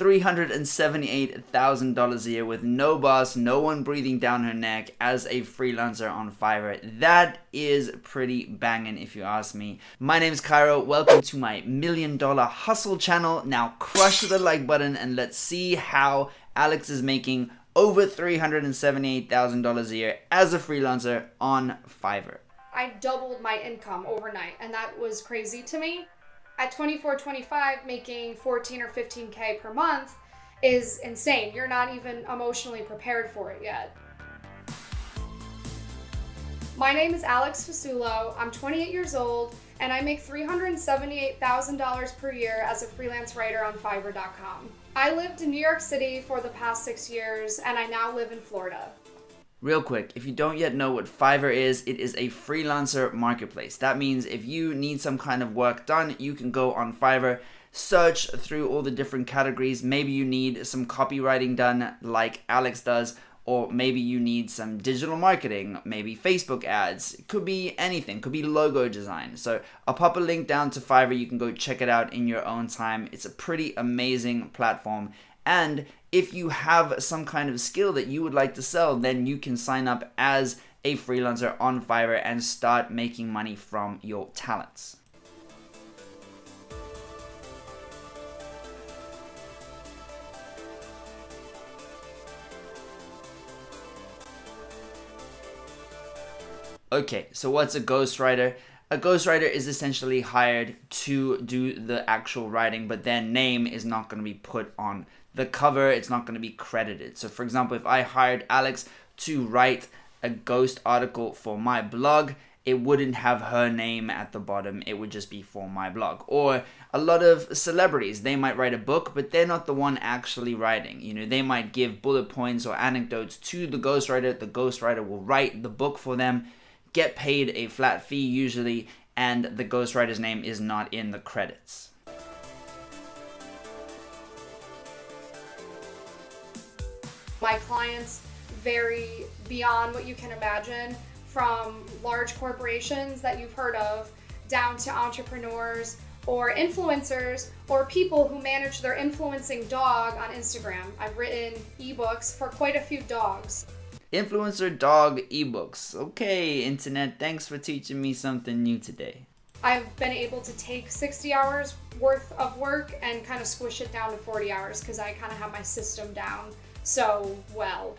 $378,000 a year with no boss, no one breathing down her neck as a freelancer on Fiverr. That is pretty banging if you ask me. My name is Cairo. Welcome to my $1 Million Hustle channel. Now crush the like button and let's see how Alex is making over $378,000 a year as a freelancer on Fiverr. I doubled my income overnight, and that was crazy to me. At 24, 25, making 14 or 15K per month is insane. You're not even emotionally prepared for it yet. My name is Alex Fasulo. I'm 28 years old, and I make $378,000 per year as a freelance writer on Fiverr.com. I lived in New York City for the past 6 years, and I now live in Florida. Real quick, if you don't yet know what Fiverr is, it is a freelancer marketplace. That means if you need some kind of work done, you can go on Fiverr, search through all the different categories. Maybe you need some copywriting done like Alex does, or maybe you need some digital marketing, maybe Facebook ads. It could be anything, could be logo design. So I'll pop a link down to Fiverr. You can go check it out in your own time. It's a pretty amazing platform. And if you have some kind of skill that you would like to sell, then you can sign up as a freelancer on Fiverr and start making money from your talents. Okay, so what's a ghostwriter? A ghostwriter is essentially hired to do the actual writing, but their name is not going to be put on the cover. It's not going to be credited. So for example, if I hired Alex to write a ghost article for my blog, it wouldn't have her name at the bottom. It would just be for my blog. Or a lot of celebrities, they might write a book, but they're not the one actually writing. You know, they might give bullet points or anecdotes to the ghostwriter. The ghostwriter will write the book for them, get paid a flat fee usually, and the ghostwriter's name is not in the credits. My clients vary beyond what you can imagine, from large corporations that you've heard of down to entrepreneurs or influencers or people who manage their influencing dog on Instagram. I've written ebooks for quite a few dogs. Influencer dog ebooks. Okay, internet, thanks for teaching me something new today. I've been able to take 60 hours worth of work and kind of squish it down to 40 hours because I kind of have my system down so well.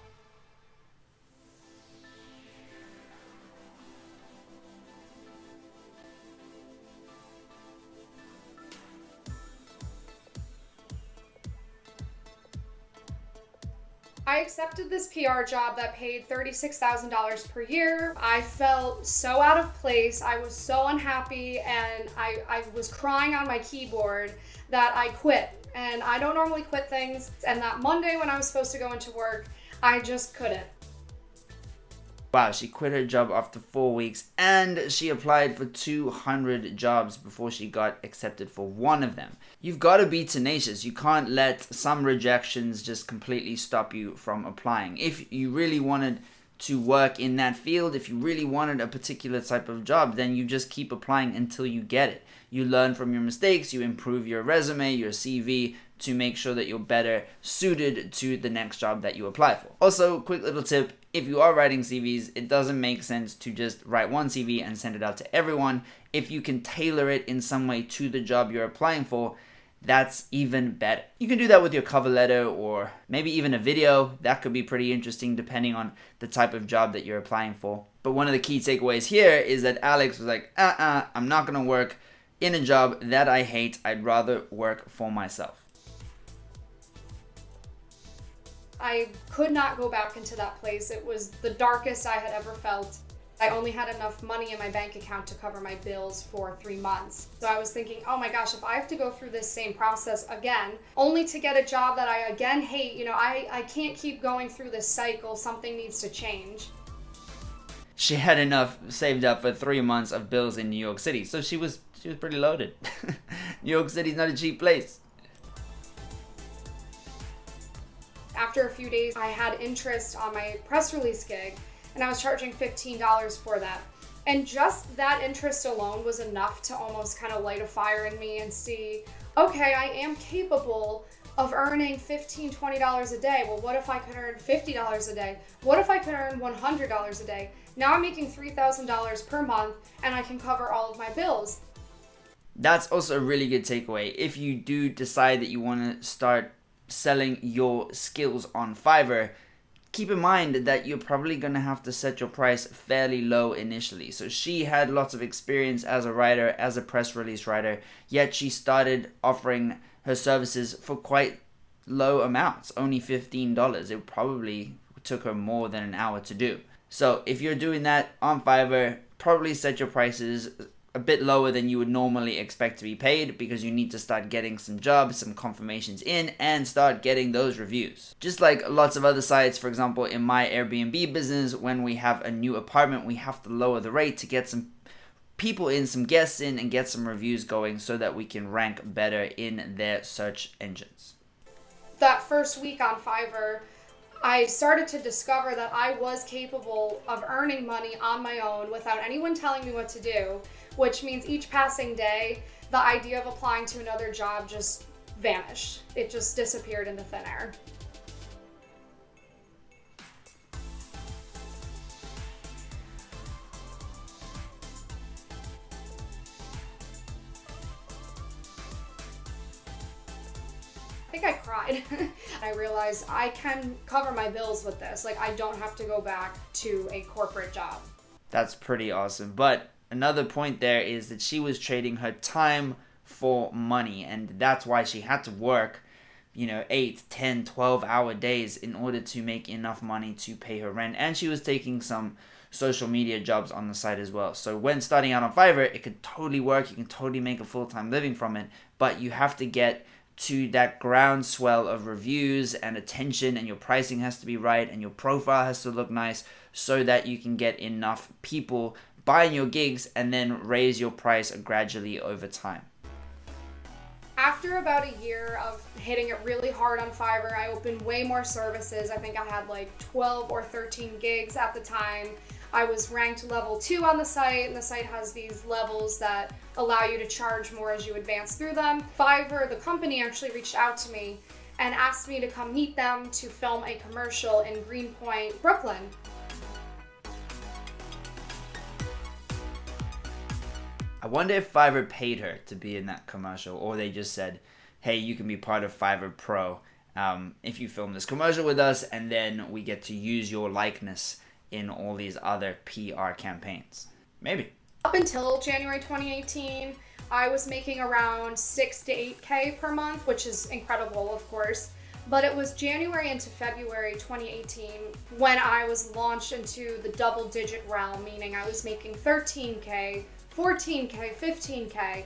I accepted this PR job that paid $36,000 per year. I felt so out of place. I was so unhappy, and I was crying on my keyboard that I quit. And I don't normally quit things. And that Monday when I was supposed to go into work, I just couldn't. Wow, she quit her job after 4 weeks and she applied for 200 jobs before she got accepted for one of them. You've got to be tenacious. You can't let some rejections just completely stop you from applying. If you really wanted to work in that field, if you really wanted a particular type of job, then you just keep applying until you get it. You learn from your mistakes, you improve your resume, your CV, to make sure that you're better suited to the next job that you apply for. Also, quick little tip, if you are writing CVs, it doesn't make sense to just write one CV and send it out to everyone. If you can tailor it in some way to the job you're applying for, that's even better. You can do that with your cover letter or maybe even a video. That could be pretty interesting depending on the type of job that you're applying for. But one of the key takeaways here is that Alex was like, I'm not gonna work in a job that I hate. I'd rather work for myself. I could not go back into that place. It was the darkest I had ever felt. I only had enough money in my bank account to cover my bills for 3 months. So I was thinking, oh my gosh, if I have to go through this same process again, only to get a job that I again hate, I can't keep going through this cycle. Something needs to change. She had enough saved up for 3 months of bills in New York City. So she was pretty loaded. New York City's not a cheap place. After a few days, I had interest on my press release gig, and I was charging $15 for that. And just that interest alone was enough to almost kind of light a fire in me and see, okay, I am capable of earning $15, $20 a day. Well, what if I could earn $50 a day? What if I could earn $100 a day? Now I'm making $3,000 per month and I can cover all of my bills. That's also a really good takeaway. If you do decide that you want to start selling your skills on Fiverr, keep in mind that you're probably going to have to set your price fairly low initially. So she had lots of experience as a writer, as a press release writer, yet she started offering her services for quite low amounts, only $15. It probably took her more than an hour to do. So if you're doing that on Fiverr, probably set your prices a bit lower than you would normally expect to be paid, because you need to start getting some jobs, some confirmations in, and start getting those reviews. Just like lots of other sites, for example, in my Airbnb business, when we have a new apartment, we have to lower the rate to get some people in, some guests in, and get some reviews going so that we can rank better in their search engines. That first week on Fiverr, I started to discover that I was capable of earning money on my own without anyone telling me what to do, which means each passing day, the idea of applying to another job just vanished. It just disappeared into thin air. I think I cried. I realized I can cover my bills with this. Like, I don't have to go back to a corporate job. That's pretty awesome. But another point there is that she was trading her time for money, and that's why she had to work, 8, 10, 12-hour days in order to make enough money to pay her rent. And she was taking some social media jobs on the side as well. So when starting out on Fiverr, it could totally work. You can totally make a full-time living from it, but you have to get to that groundswell of reviews and attention, and your pricing has to be right, and your profile has to look nice so that you can get enough people buying your gigs and then raise your price gradually over time. After about a year of hitting it really hard on Fiverr, I opened way more services. I think I had like 12 or 13 gigs at the time. I was ranked level 2 on the site, and the site has these levels that allow you to charge more as you advance through them. Fiverr, the company, actually reached out to me and asked me to come meet them to film a commercial in Greenpoint, Brooklyn. I wonder if Fiverr paid her to be in that commercial, or they just said, hey, you can be part of Fiverr Pro if you film this commercial with us, and then we get to use your likeness in all these other PR campaigns. Maybe. Up until January 2018, I was making around 6 to 8K per month, which is incredible, of course. But it was January into February 2018 when I was launched into the double-digit realm, meaning I was making 13K, 14K, 15K,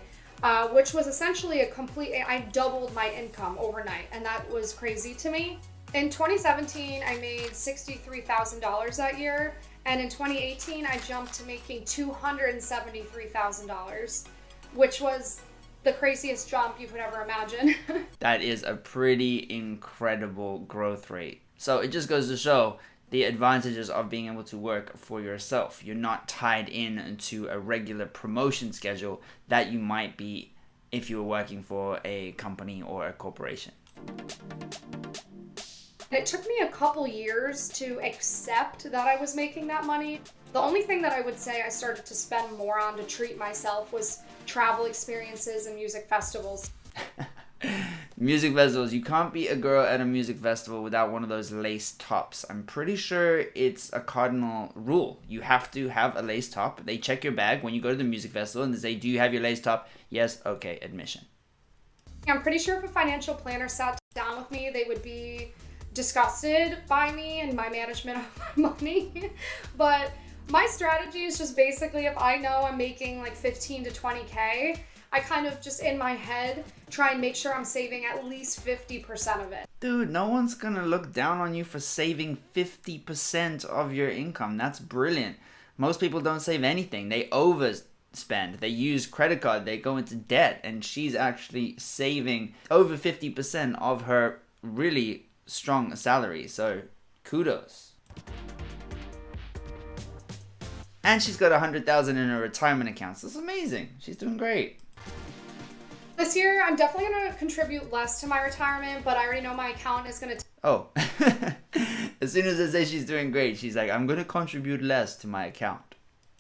which was essentially I doubled my income overnight, and that was crazy to me. In 2017, I made $63,000 that year, and in 2018, I jumped to making $273,000, which was the craziest jump you could ever imagine. That is a pretty incredible growth rate. So it just goes to show the advantages of being able to work for yourself. You're not tied in to a regular promotion schedule that you might be if you were working for a company or a corporation. It took me a couple years to accept that I was making that money. The only thing that I would say I started to spend more on to treat myself was travel experiences and music festivals. Music festivals. You can't be a girl at a music festival without one of those lace tops. I'm pretty sure it's a cardinal rule. You have to have a lace top. They check your bag when you go to the music festival and they say, do you have your lace top? Yes. Okay. Admission. I'm pretty sure if a financial planner sat down with me, they would be disgusted by me and my management of my money. But my strategy is just basically, if I know I'm making like 15 to 20K, I kind of just in my head try and make sure I'm saving at least 50% of it. Dude, no one's gonna look down on you for saving 50% of your income. That's brilliant. Most people don't save anything. They overspend. They use credit card. They go into debt. And she's actually saving over 50% of her really strong salary. So kudos. And she's got $100,000 in her retirement account. So it's amazing. She's doing great. This year, I'm definitely going to contribute less to my retirement, but I already know my accountant is going to Oh, as soon as I say she's doing great, she's like, I'm going to contribute less to my account.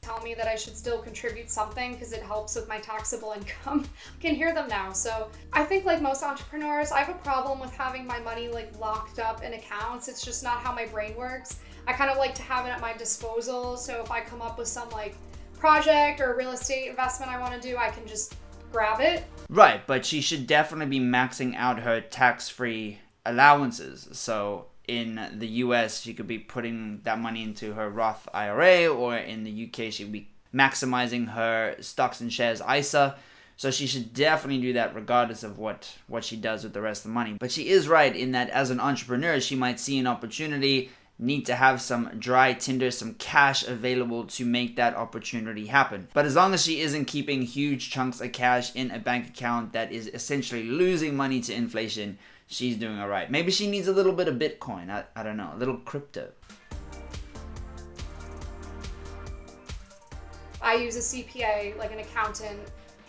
tell me that I should still contribute something because it helps with my taxable income. I can hear them now. So I think like most entrepreneurs, I have a problem with having my money like locked up in accounts. It's just not how my brain works. I kind of like to have it at my disposal. So if I come up with some like project or real estate investment I want to do, I can just grab it. Right, but she should definitely be maxing out her tax-free allowances. So in the US, she could be putting that money into her Roth IRA, or in the UK, she'd be maximizing her stocks and shares ISA. So she should definitely do that regardless of what she does with the rest of the money. But she is right in that as an entrepreneur, she might see an opportunity, need to have some dry tinder, some cash available to make that opportunity happen. But as long as she isn't keeping huge chunks of cash in a bank account that is essentially losing money to inflation, she's doing all right. Maybe she needs a little bit of Bitcoin. I don't know, a little crypto. I use a CPA, like an accountant,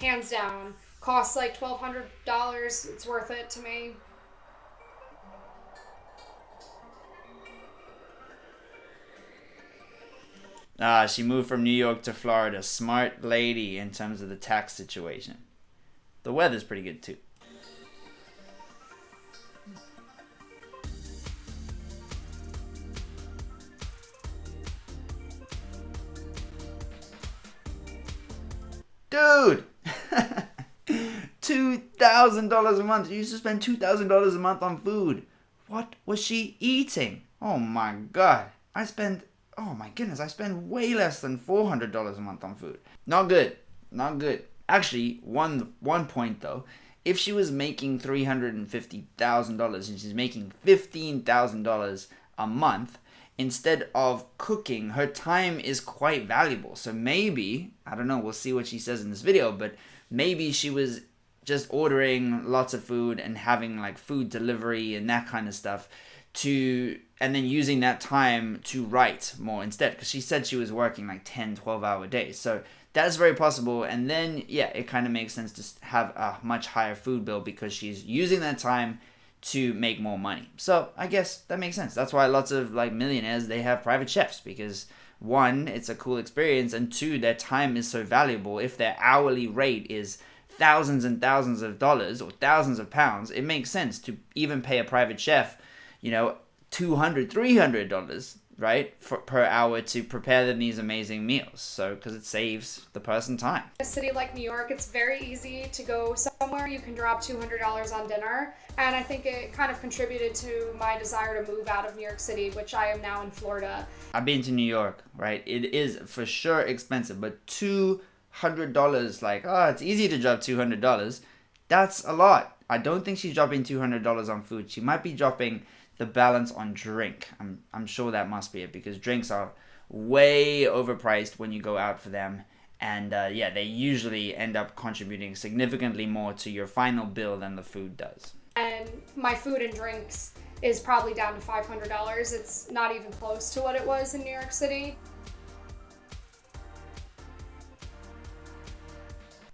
hands down. Costs like $1,200. It's worth it to me. She moved from New York to Florida. Smart lady in terms of the tax situation. The weather's pretty good too. Dude! $2,000 a month. You used to spend $2,000 a month on food. What was she eating? Oh my god. I spend way less than $400 a month on food. Not good. Not good. Actually, one point though. If she was making $350,000 and she's making $15,000 a month, instead of cooking, her time is quite valuable. So maybe, I don't know, we'll see what she says in this video, but maybe she was just ordering lots of food and having like food delivery and that kind of stuff and then using that time to write more instead, because she said she was working like 10-12 hour days. So that's very possible. And then yeah, it kind of makes sense to have a much higher food bill because she's using that time to make more money. So I guess that makes sense. That's why lots of like millionaires, they have private chefs, because one, it's a cool experience, and two, their time is so valuable. If their hourly rate is thousands and thousands of dollars or thousands of pounds, it makes sense to even pay a private chef, $200, $300, right, per hour to prepare them these amazing meals. So, because it saves the person time. In a city like New York, it's very easy to go somewhere you can drop $200 on dinner. And I think it kind of contributed to my desire to move out of New York City, which I am now in Florida. I've been to New York, right? It is for sure expensive, but $200, like, it's easy to drop $200. That's a lot. I don't think she's dropping $200 on food. She might be dropping the balance on drink. I'm sure that must be it, because drinks are way overpriced when you go out for them. And they usually end up contributing significantly more to your final bill than the food does. And my food and drinks is probably down to $500. It's not even close to what it was in New York City.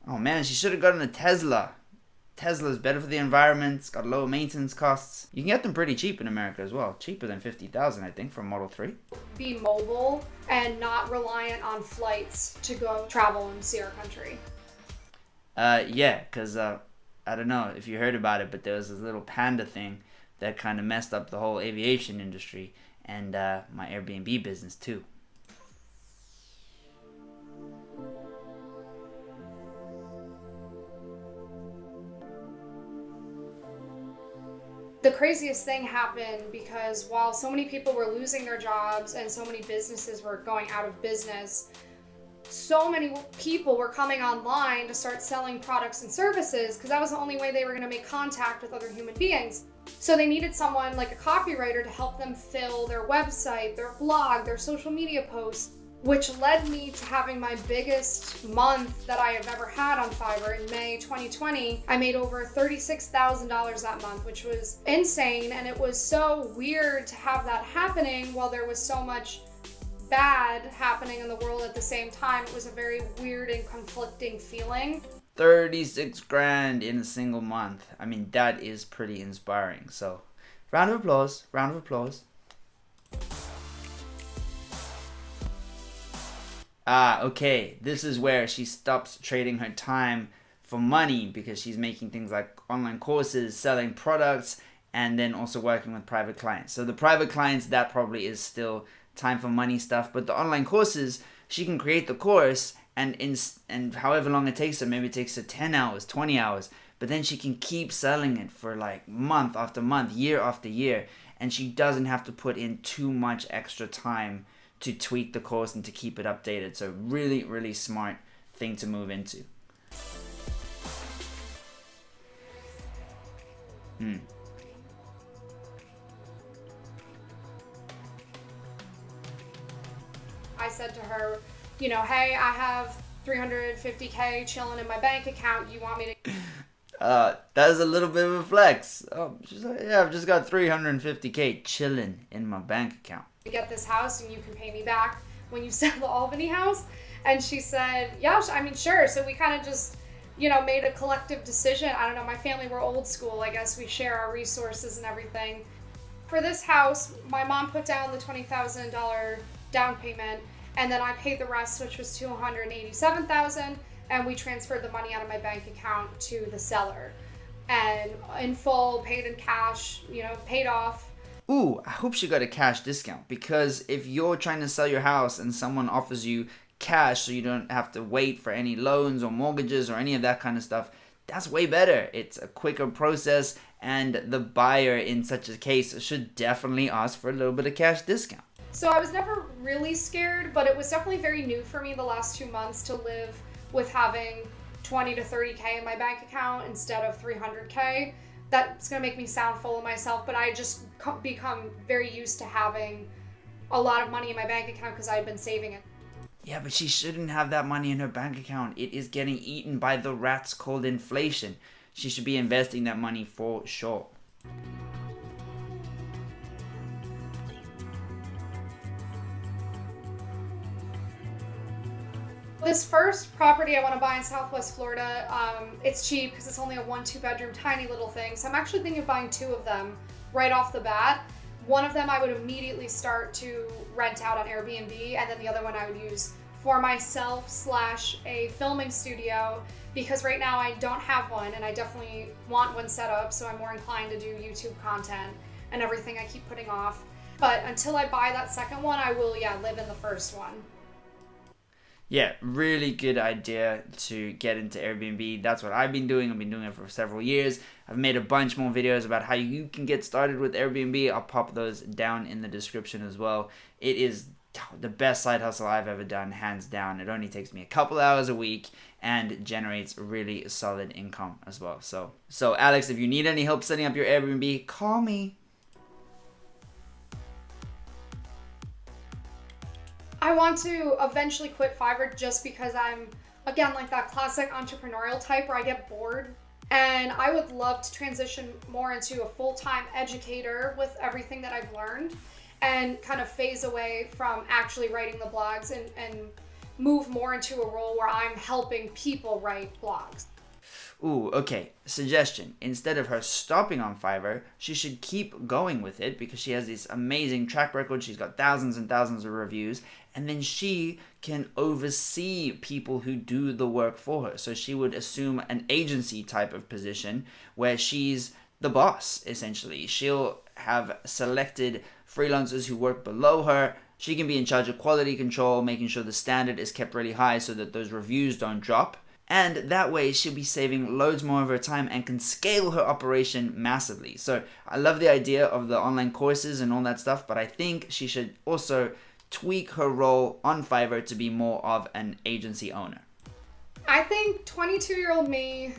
Oh man, she should have gotten a Tesla. Tesla's better for the environment. It's got low maintenance costs. You can get them pretty cheap in America as well. Cheaper than $50,000, I think, for a Model 3. Be mobile and not reliant on flights to go travel and see our country. Because I don't know if you heard about it, but there was this little panda thing that kind of messed up the whole aviation industry and my Airbnb business too. The craziest thing happened because while so many people were losing their jobs and so many businesses were going out of business, so many people were coming online to start selling products and services because that was the only way they were going to make contact with other human beings. So they needed someone like a copywriter to help them fill their website, their blog, their social media posts, which led me to having my biggest month that I have ever had on Fiverr in May 2020. I made over $36,000 that month, which was insane. And it was so weird to have that happening while there was so much bad happening in the world at the same time. It was a very weird and conflicting feeling. 36 grand in a single month. I mean, that is pretty inspiring. So, round of applause, round of applause. Okay, this is where she stops trading her time for money because she's making things like online courses, selling products, and then also working with private clients. So the private clients, that probably is still time for money stuff, but the online courses, she can create the course and however long it takes her, maybe it takes her 10 hours, 20 hours, but then she can keep selling it for like month after month, year after year, and she doesn't have to put in too much extra time to tweak the course and to keep it updated. So really, really smart thing to move into. I said to her, you know, hey, I have $350K chilling in my bank account. You want me to... That is a little bit of a flex. Oh, she's like, yeah, I've just got $350K chilling in my bank account. Get this house and you can pay me back when you sell the Albany house. And she said, yeah, I mean, sure. So we kind of just, you know, made a collective decision. I don't know, my family, we're old school. I guess we share our resources and everything. For this house, my mom put down the $20,000 down payment, and then I paid the rest, which was $287,000, and we transferred the money out of my bank account to the seller. And in full, paid in cash, you know, paid off. Ooh, I hope she got a cash discount, because if you're trying to sell your house and someone offers you cash so you don't have to wait for any loans or mortgages or any of that kind of stuff, that's way better. It's a quicker process, and the buyer in such a case should definitely ask for a little bit of cash discount. So I was never really scared, but it was definitely very new for me the last 2 months to live with having 20 to 30K in my bank account instead of 300K. That's going to make me sound full of myself, but I just become very used to having a lot of money in my bank account because I had been saving it. Yeah, but she shouldn't have that money in her bank account. It is getting eaten by the rats called inflation. She should be investing that money for sure. This first property I want to buy in Southwest Florida, it's cheap because it's only a 1-2 bedroom, tiny little thing. So I'm actually thinking of buying 2 of them right off the bat. One of them I would immediately start to rent out on Airbnb, and then the other one I would use for myself / a filming studio, because right now I don't have one and I definitely want one set up, so I'm more inclined to do YouTube content and everything I keep putting off. But until I buy that second one, I will, live in the first one. Yeah, really good idea to get into Airbnb. That's what I've been doing. I've been doing it for several years. I've made a bunch more videos about how you can get started with Airbnb. I'll pop those down in the description as well. It is the best side hustle I've ever done, hands down. It only takes me a couple hours a week and generates really solid income as well. So Alex, if you need any help setting up your Airbnb, call me. I want to eventually quit Fiverr just because I'm, again, like that classic entrepreneurial type where I get bored. And I would love to transition more into a full-time educator with everything that I've learned and kind of phase away from actually writing the blogs and move more into a role where I'm helping people write blogs. Ooh, okay. Suggestion. Instead of her stopping on Fiverr, she should keep going with it because she has this amazing track record. She's got thousands and thousands of reviews. And then she can oversee people who do the work for her. So she would assume an agency type of position where she's the boss, essentially. She'll have selected freelancers who work below her. She can be in charge of quality control, making sure the standard is kept really high so that those reviews don't drop. And that way she'll be saving loads more of her time and can scale her operation massively. So I love the idea of the online courses and all that stuff, but I think she should also tweak her role on Fiverr to be more of an agency owner. I think 22-year-old me,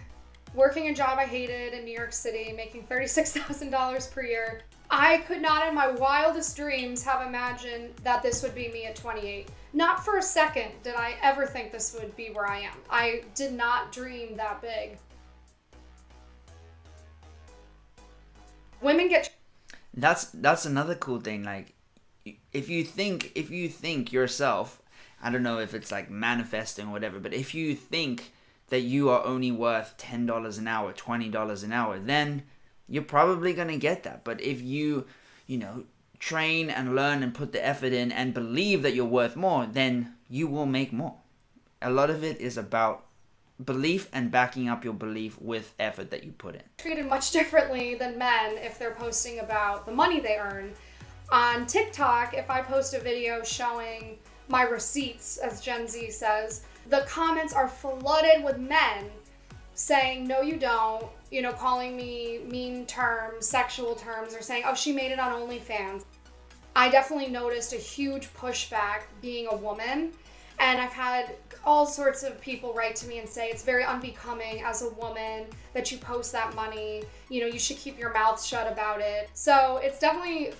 working a job I hated in New York City, making $36,000 per year, I could not in my wildest dreams have imagined that this would be me at 28. Not for a second did I ever think this would be where I am. I did not dream that big. Women get... That's another cool thing. Like, if you think yourself, I don't know if it's like manifesting or whatever, but if you think that you are only worth $10 an hour, $20 an hour, then you're probably going to get that. But if you train and learn and put the effort in and believe that you're worth more, then you will make more. A lot of it is about belief and backing up your belief with effort that you put in. Treated much differently than men if they're posting about the money they earn. On TikTok, if I post a video showing my receipts, as Gen Z says, the comments are flooded with men saying, no, you don't, calling me mean terms, sexual terms, or saying, oh, she made it on OnlyFans. I definitely noticed a huge pushback being a woman, and I've had all sorts of people write to me and say it's very unbecoming as a woman that you post that money. You should keep your mouth shut about it. So it's definitely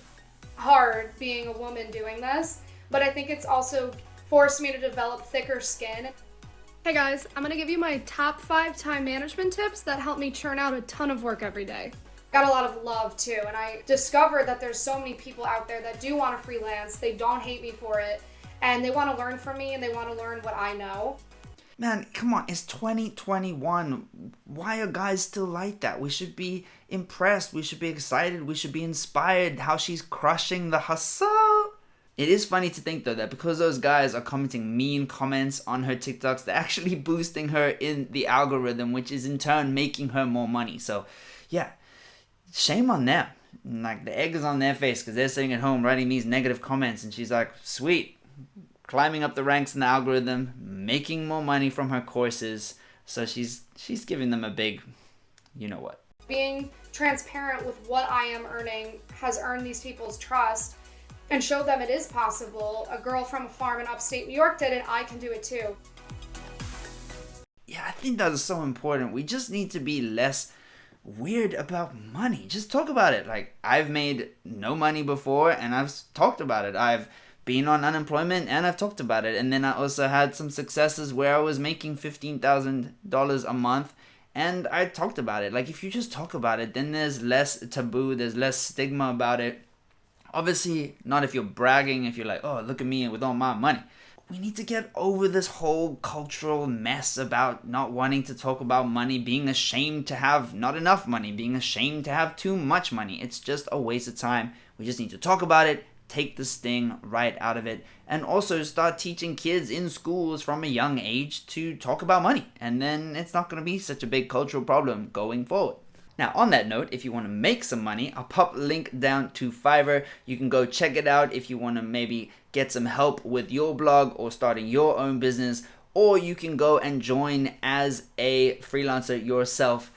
hard being a woman doing this, but I think it's also forced me to develop thicker skin. Hey guys, I'm gonna give you my top 5 time management tips that help me churn out a ton of work every day. Got a lot of love too, and I discovered that there's so many people out there that do want to freelance. They don't hate me for it, and they want to learn from me, and they want to learn what I know. Man, come on, it's 2021. Why are guys still like that? We should be impressed. We should be excited. We should be inspired how she's crushing the hustle. It is funny to think though that because those guys are commenting mean comments on her TikToks, they're actually boosting her in the algorithm, which is in turn making her more money. So yeah, shame on them. Like the egg is on their face because they're sitting at home writing these negative comments, and she's like, sweet, climbing up the ranks in the algorithm, making more money from her courses. So she's giving them a big, you know what. Being transparent with what I am earning has earned these people's trust and showed them it is possible. A girl from a farm in upstate New York did it, I can do it too. Yeah, I think that is so important. We just need to be less weird about money. Just talk about it. Like, I've made no money before and I've talked about it. I've been on unemployment and I've talked about it. And then I also had some successes where I was making $15,000 a month and I talked about it. Like, if you just talk about it, then there's less taboo, there's less stigma about it. Obviously, not if you're bragging, if you're like, oh, look at me with all my money. We need to get over this whole cultural mess about not wanting to talk about money, being ashamed to have not enough money, being ashamed to have too much money. It's just a waste of time. We just need to talk about it, take the sting right out of it, and also start teaching kids in schools from a young age to talk about money. And then it's not going to be such a big cultural problem going forward. Now, on that note, if you want to make some money, I'll pop a link down to Fiverr. You can go check it out if you want to maybe get some help with your blog or starting your own business, or you can go and join as a freelancer yourself.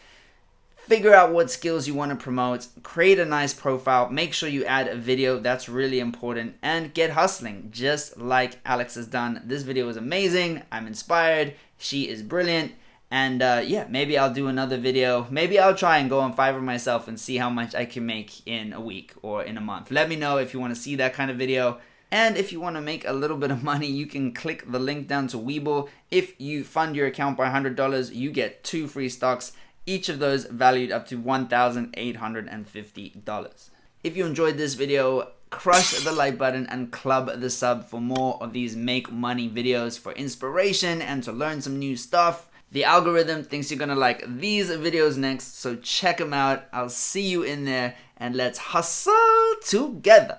Figure out what skills you want to promote, create a nice profile, make sure you add a video, that's really important, and get hustling just like Alex has done. This video was amazing, I'm inspired, she is brilliant. And yeah, maybe I'll do another video. Maybe I'll try and go on Fiverr myself and see how much I can make in a week or in a month. Let me know if you want to see that kind of video. And if you want to make a little bit of money, you can click the link down to Webull. If you fund your account by $100, you get 2 free stocks, each of those valued up to $1,850. If you enjoyed this video, crush the like button and club the sub for more of these make money videos for inspiration and to learn some new stuff. The algorithm thinks you're gonna like these videos next, so check them out. I'll see you in there and let's hustle together.